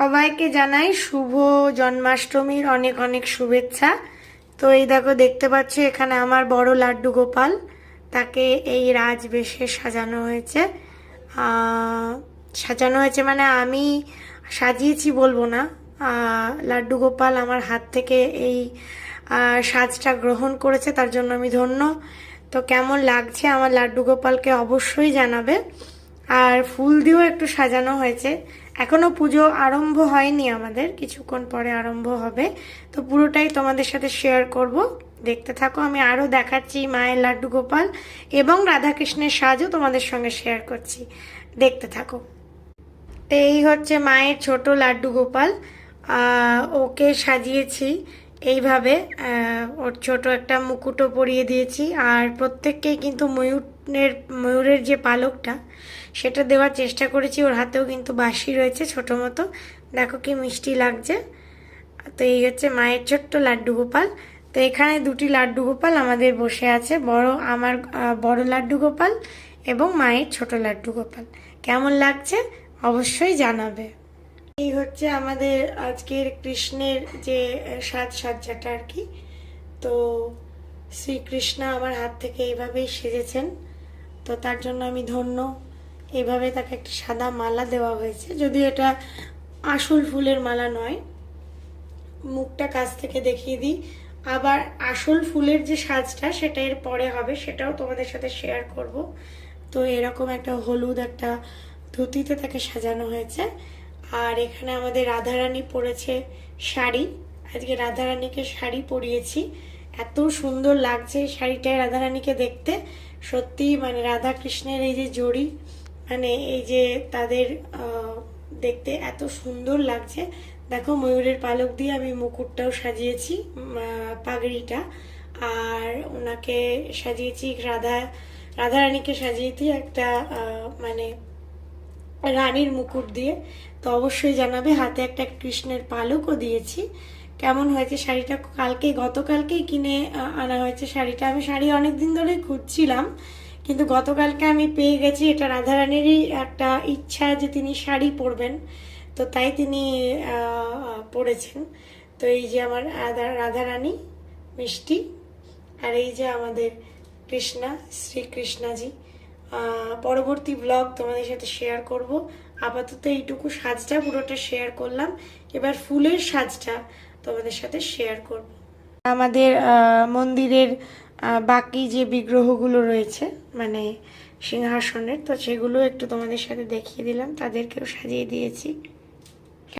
সবাইকে জানাই শুভ জন্মাষ্টমীর অনেক অনেক শুভেচ্ছা। তো এই দেখো, দেখতে পাচ্ছ এখানে আমার বড় লাড্ডু গোপাল, তাকে এই রাজবেশে সাজানো হয়েছে। সাজানো হয়েছে মানে আমি সাজিয়েছি বলবো না, লাড্ডু গোপাল আমার হাত থেকে এই সাজটা গ্রহণ করেছে, তার জন্য আমি ধন্য। তো কেমন লাগছে আমার লাড্ডু গোপালকে অবশ্যই জানাবে। আর ফুল দিয়েও একটু সাজানো হয়েছে। এখনো পুজো আরম্ভ হয়নি, আমাদের কিছুক্ষণ পরে আরম্ভ হবে। তো পুরোটাই তোমাদের সাথে শেয়ার করব, দেখতে থাকো। আমি আরও দেখাচ্ছি মায়ের লাড্ডু গোপাল এবং রাধাকৃষ্ণের সাজও তোমাদের সঙ্গে শেয়ার করছি, দেখতে থাকো। এই হচ্ছে মায়ের ছোট লাড্ডু গোপাল। ওকে সাজিয়েছি এইভাবে, ওর ছোট একটা মুকুটও পরিয়ে দিয়েছি। আর প্রত্যেককেই কিন্তু ময়ূরের যে পালকটা সেটা দেওয়ার চেষ্টা করেছি। ওর হাতেও কিন্তু বাঁশি রয়েছে ছোট মতো, দেখো কি মিষ্টি লাগছে। তো এই হচ্ছে মায়ের ছোট্ট লাড্ডু গোপাল। তো এখানে দুটি লাড্ডু গোপাল আমাদের বসে আছে, আমার বড় লাড্ডু গোপাল এবং মায়ের ছোট লাড্ডু গোপাল। কেমন লাগছে অবশ্যই জানাবে। এই হচ্ছে আমাদের আজকের কৃষ্ণের যে সাজসজ্জাটা আর কি। তো শ্রীকৃষ্ণ আমার হাত থেকে এইভাবেই সেজেছেন, তো তার জন্য আমি ধন্য। এইভাবে তাকে একটা সাদা মালা দেওয়া হয়েছে, যদিও এটা আসল ফুলের মালা নয়। মুখটা কাছ থেকে দেখিয়ে দিই, আবার আসল ফুলের যে সাজটা সেটা এর পরে হবে, সেটাও তোমাদের সাথে শেয়ার করব। তো এরকম একটা হলুদ একটা ধুতিতে তাকে সাজানো হয়েছে। আর এখানে আমাদের রাধারানী পরেছে শাড়ি, আজকে রাধারানীকে শাড়ি পরিয়েছি। এত সুন্দর লাগছে শাড়িটায় রাধারানীকে দেখতে, সত্যি মানে রাধা কৃষ্ণের এই যে জড়ি, মানে এই যে তাদের দেখতে এত সুন্দর লাগছে। দেখো ময়ূরের পালক দিয়ে আমি মুকুটটাও সাজিয়েছি, পাগড়িটা। আর ওনাকে সাজিয়েছি রাধারানীকে সাজিয়েছি একটা মানে রানীর মুকুট দিয়ে। তো অবশ্যই জানাবে, হাতে একটা কৃষ্ণের পালকও দিয়েছি। কেমন হয়েছে শাড়িটা? গতকালকেই কিনে আনা হয়েছে শাড়িটা। আমি শাড়ি অনেক দিন ধরেই খুঁজছিলাম, কিন্তু গতকালকে আমি পেয়ে গেছি। এটা রাধারানীরই একটা ইচ্ছা যে তিনি শাড়ি পরবেন, তো তাই তিনি পরেছেন। তো এই যে আমার রাধারানী মিষ্টি, আর এই যে আমাদের শ্রীকৃষ্ণাজি। পরবর্তী ব্লগ তোমাদের সাথে শেয়ার করব। আপাতত এইটুকু সাজটা পুরোটা শেয়ার করলাম, এবার ফুলের সাজটা তোমাদের সাথে শেয়ার করব। আমাদের মন্দিরের বাকি যে বিগ্রহগুলো রয়েছে মানে সিংহাসনের, তো সেগুলো একটু তোমাদের সাথে দেখিয়ে দিলাম, তাদেরকেও সাজিয়ে দিয়েছি।